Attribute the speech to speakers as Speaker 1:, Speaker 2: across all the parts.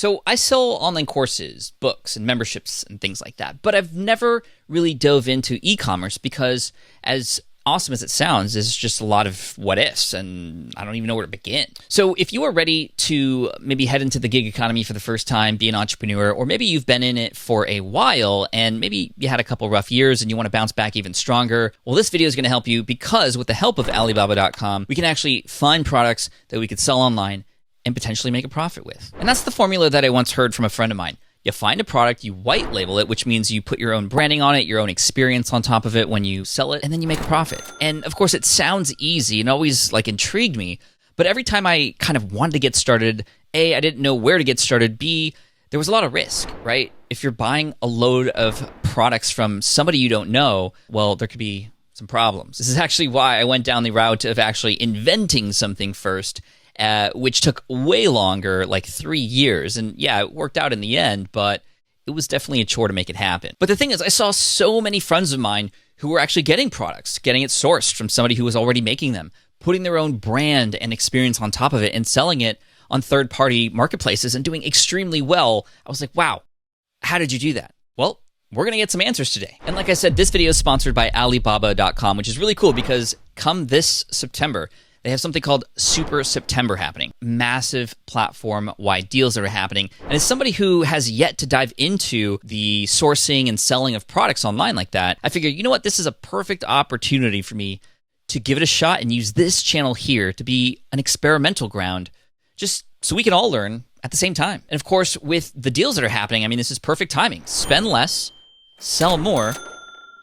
Speaker 1: So I sell online courses, books, and memberships and things like that, but I've never really dove into e-commerce because, as awesome as it sounds, there's just a lot of what ifs, and I don't even know where to begin. So if you are ready to maybe head into the gig economy for the first time, be an entrepreneur, or maybe you've been in it for a while and maybe you had a couple rough years and you want to bounce back even stronger, well, this video is going to help you, because with the help of Alibaba.com, we can actually find products that we could sell online and potentially make a profit with. And that's the formula that I once heard from a friend of mine. You find a product, you white label it, which means you put your own branding on it, your own experience on top of it when you sell it, and then you make a profit. And of course, it sounds easy and always intrigued me, but every time I kind of wanted to get started, A, I didn't know where to get started, B, there was a lot of risk, right? If you're buying a load of products from somebody you don't know, well, there could be some problems. This is actually why I went down the route of actually inventing something first, which took way longer, like 3 years. And yeah, it worked out in the end, but it was definitely a chore to make it happen. But the thing is, I saw so many friends of mine who were actually getting products, getting it sourced from somebody who was already making them, putting their own brand and experience on top of it and selling it on third-party marketplaces and doing extremely well. I was like, wow, how did you do that? Well, we're going to get some answers today. And like I said, this video is sponsored by Alibaba.com, which is really cool because come this September, they have something called Super September happening. Massive platform-wide deals that are happening. And as somebody who has yet to dive into the sourcing and selling of products online like that, I figured, you know what, this is a perfect opportunity for me to give it a shot and use this channel here to be an experimental ground, just so we can all learn at the same time. And of course, with the deals that are happening, I mean, this is perfect timing. Spend less, sell more,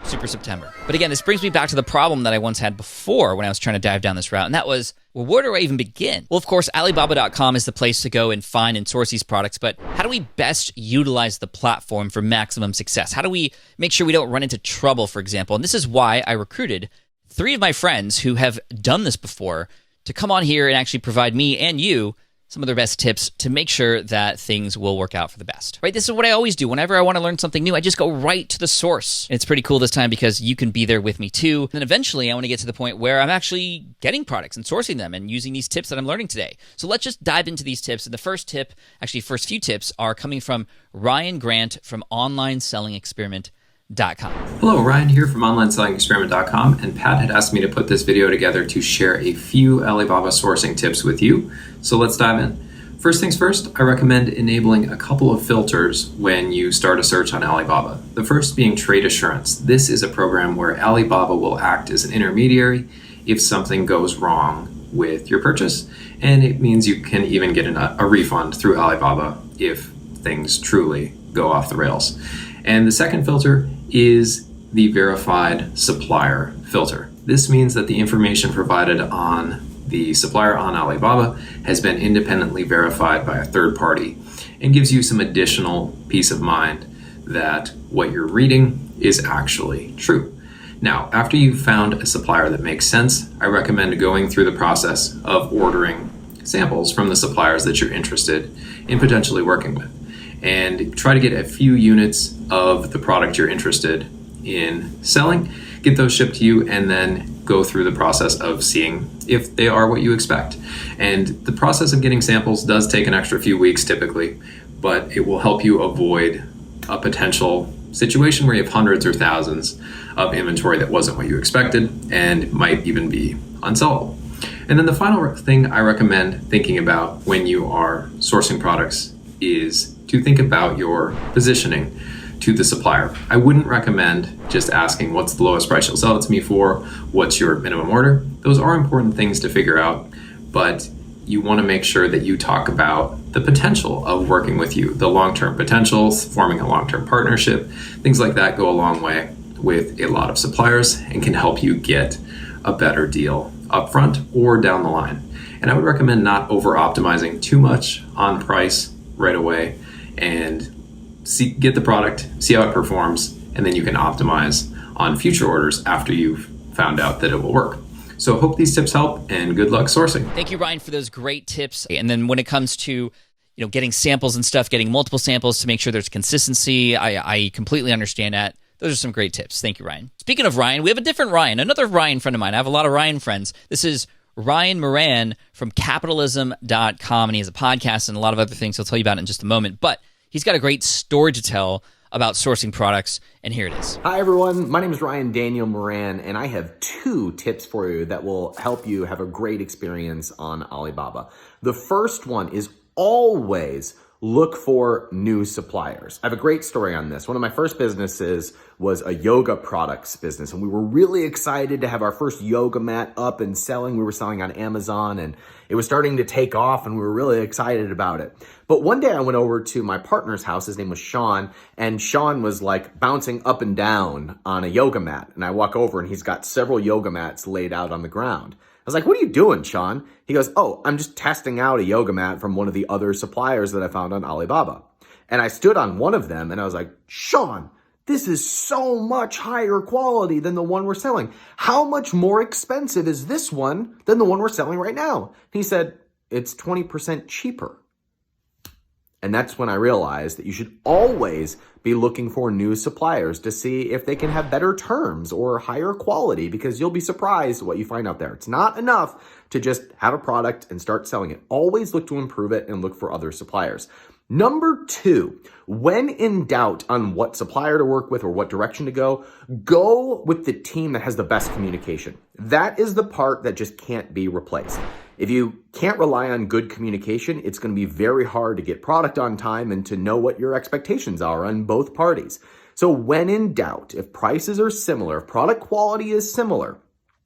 Speaker 1: Super September. But again, this brings me back to the problem that I once had before when I was trying to dive down this route, and that was, well, where do I even begin? Well, of course, Alibaba.com is the place to go and find and source these products, but how do we best utilize the platform for maximum success? How do we make sure we don't run into trouble, for example? And this is why I recruited 3 of my friends who have done this before to come on here and actually provide me and you some of their best tips to make sure that things will work out for the best, right? This is what I always do. Whenever I want to learn something new, I just go right to the source. And it's pretty cool this time because you can be there with me too. And then eventually I want to get to the point where I'm actually getting products and sourcing them and using these tips that I'm learning today. So let's just dive into these tips. And the first tip, actually first few tips, are coming from Ryan Grant from OnlineSellingExperiment.com.
Speaker 2: Hello, Ryan here from OnlineSellingExperiment.com, and Pat had asked me to put this video together to share a few Alibaba sourcing tips with you. So let's dive in. First things first, I recommend enabling a couple of filters when you start a search on Alibaba. The first being trade assurance. This is a program where Alibaba will act as an intermediary if something goes wrong with your purchase, and it means you can even get a refund through Alibaba if things truly go off the rails. And the second filter is the verified supplier filter. This means that the information provided on the supplier on Alibaba has been independently verified by a third party and gives you some additional peace of mind that what you're reading is actually true. Now, after you've found a supplier that makes sense, I recommend going through the process of ordering samples from the suppliers that you're interested in potentially working with, and try to get a few units of the product you're interested in selling, get those shipped to you, and then go through the process of seeing if they are what you expect. And the process of getting samples does take an extra few weeks typically, but it will help you avoid a potential situation where you have hundreds or thousands of inventory that wasn't what you expected and might even be unsellable. And then the final thing I recommend thinking about when you are sourcing products is to think about your positioning to the supplier. I wouldn't recommend just asking what's the lowest price you'll sell it to me for, what's your minimum order. Those are important things to figure out, but you want to make sure that you talk about the potential of working with you, the long-term potential, forming a long-term partnership. Things like that go a long way with a lot of suppliers and can help you get a better deal upfront or down the line. And I would recommend not over-optimizing too much on price right away, and get the product, see how it performs, and then you can optimize on future orders after you've found out that it will work. So hope these tips help, and good luck sourcing.
Speaker 1: Thank you, Ryan, for those great tips. And then when it comes to getting samples and stuff, getting multiple samples to make sure there's consistency, I completely understand that. Those are some great tips. Thank you, Ryan. Speaking of Ryan, we have a different Ryan, another Ryan friend of mine. I have a lot of Ryan friends. This is Ryan Moran from capitalism.com, and he has a podcast and a lot of other things he'll tell you about in just a moment. But he's got a great story to tell about sourcing products, and here it is.
Speaker 3: Hi everyone, my name is Ryan Daniel Moran, and I have 2 tips for you that will help you have a great experience on Alibaba. The first one is always look for new suppliers. I have a great story on this. One of my first businesses was a yoga products business, and we were really excited to have our first yoga mat up and selling. We were selling on Amazon, and it was starting to take off, and we were really excited about it. But one day I went over to my partner's house. His name was Sean, and Sean was like bouncing up and down on a yoga mat. And I walk over, and he's got several yoga mats laid out on the ground. I was like, "What are you doing, Sean?" He goes, "Oh, I'm just testing out a yoga mat from one of the other suppliers that I found on Alibaba." And I stood on one of them and I was like, "Sean, this is so much higher quality than the one we're selling. How much more expensive is this one than the one we're selling right now?" He said, "It's 20% cheaper." And that's when I realized that you should always be looking for new suppliers to see if they can have better terms or higher quality, because you'll be surprised what you find out there. It's not enough to just have a product and start selling it. Always look to improve it and look for other suppliers. Number 2, when in doubt on what supplier to work with or what direction to go with the team that has the best communication. That is the part that just can't be replaced. If you can't rely on good communication, it's going to be very hard to get product on time and to know what your expectations are on both parties. So when in doubt, if prices are similar, if product quality is similar,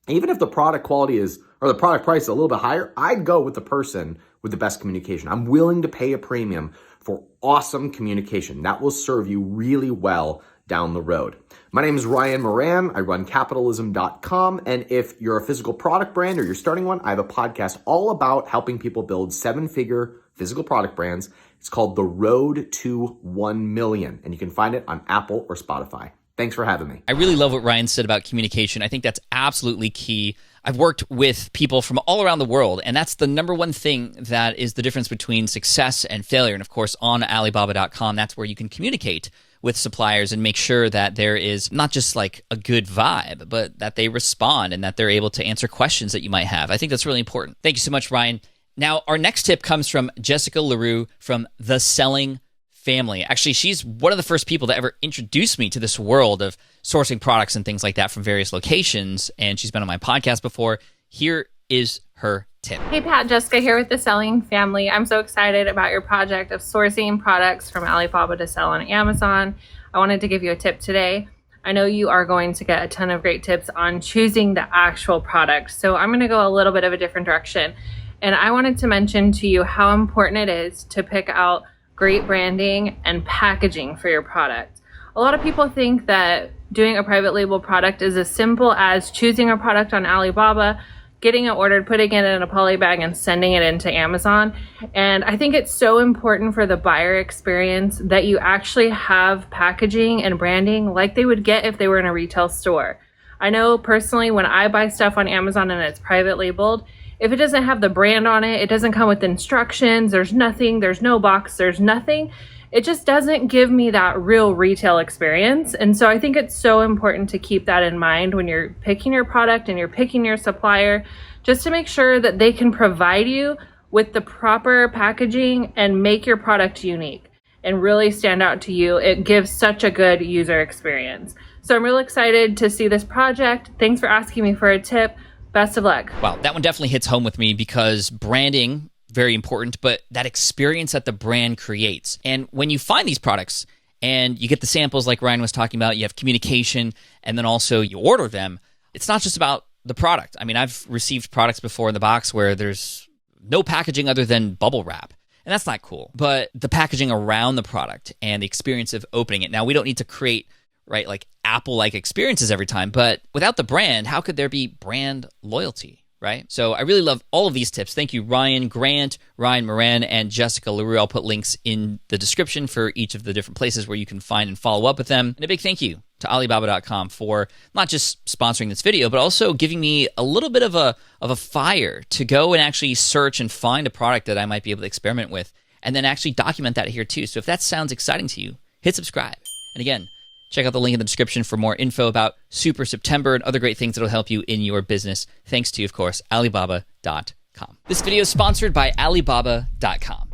Speaker 3: even if the product quality is, or the product price is a little bit higher, I'd go with the person with the best communication. I'm willing to pay a premium for awesome communication. That will serve you really well down the road. My name is Ryan Moran. I run capitalism.com. And if you're a physical product brand or you're starting one, I have a podcast all about helping people build 7-figure physical product brands. It's called The Road to 1 Million. And you can find it on Apple or Spotify. Thanks for having me.
Speaker 1: I really love what Ryan said about communication. I think that's absolutely key. I've worked with people from all around the world, and that's the number one thing that is the difference between success and failure. And of course, on Alibaba.com, that's where you can communicate with suppliers and make sure that there is not just like a good vibe, but that they respond and that they're able to answer questions that you might have. I think that's really important. Thank you so much, Ryan. Now, our next tip comes from Jessica Larrew from The Selling Family. Actually, she's one of the first people to ever introduce me to this world of sourcing products and things like that from various locations, and she's been on my podcast before. Here is her tip.
Speaker 4: Hey Pat, Jessica here with The Selling Family. I'm so excited about your project of sourcing products from Alibaba to sell on Amazon. I wanted to give you a tip today. I know you are going to get a ton of great tips on choosing the actual product, so I'm going to go a little bit of a different direction. And I wanted to mention to you how important it is to pick out great branding and packaging for your product. A lot of people think that doing a private label product is as simple as choosing a product on Alibaba, getting it ordered, putting it in a poly bag, and sending it into Amazon. And I think it's so important for the buyer experience that you actually have packaging and branding like they would get if they were in a retail store. I know personally when I buy stuff on Amazon and it's private labeled, if it doesn't have the brand on it, it doesn't come with instructions, there's nothing, there's no box, there's nothing. It just doesn't give me that real retail experience. And so I think it's so important to keep that in mind when you're picking your product and you're picking your supplier, just to make sure that they can provide you with the proper packaging and make your product unique and really stand out to you. It gives such a good user experience. So I'm really excited to see this project. Thanks for asking me for a tip. Best of luck.
Speaker 1: Wow, that one definitely hits home with me because branding, very important, but that experience that the brand creates. And when you find these products and you get the samples like Ryan was talking about, you have communication, and then also you order them, it's not just about the product. I mean, I've received products before in the box where there's no packaging other than bubble wrap, and that's not cool. But the packaging around the product and the experience of opening it. Now, we don't need to create like Apple-like experiences every time, but without the brand, how could there be brand loyalty, right? So I really love all of these tips. Thank you, Ryan Grant, Ryan Moran, and Jessica Larrew. I'll put links in the description for each of the different places where you can find and follow up with them. And a big thank you to Alibaba.com for not just sponsoring this video, but also giving me a little bit of a fire to go and actually search and find a product that I might be able to experiment with, and then actually document that here too. So if that sounds exciting to you, hit subscribe. And again, Check out the link in the description for more info about Super September and other great things that will help you in your business. Thanks to, of course, Alibaba.com. This video is sponsored by Alibaba.com.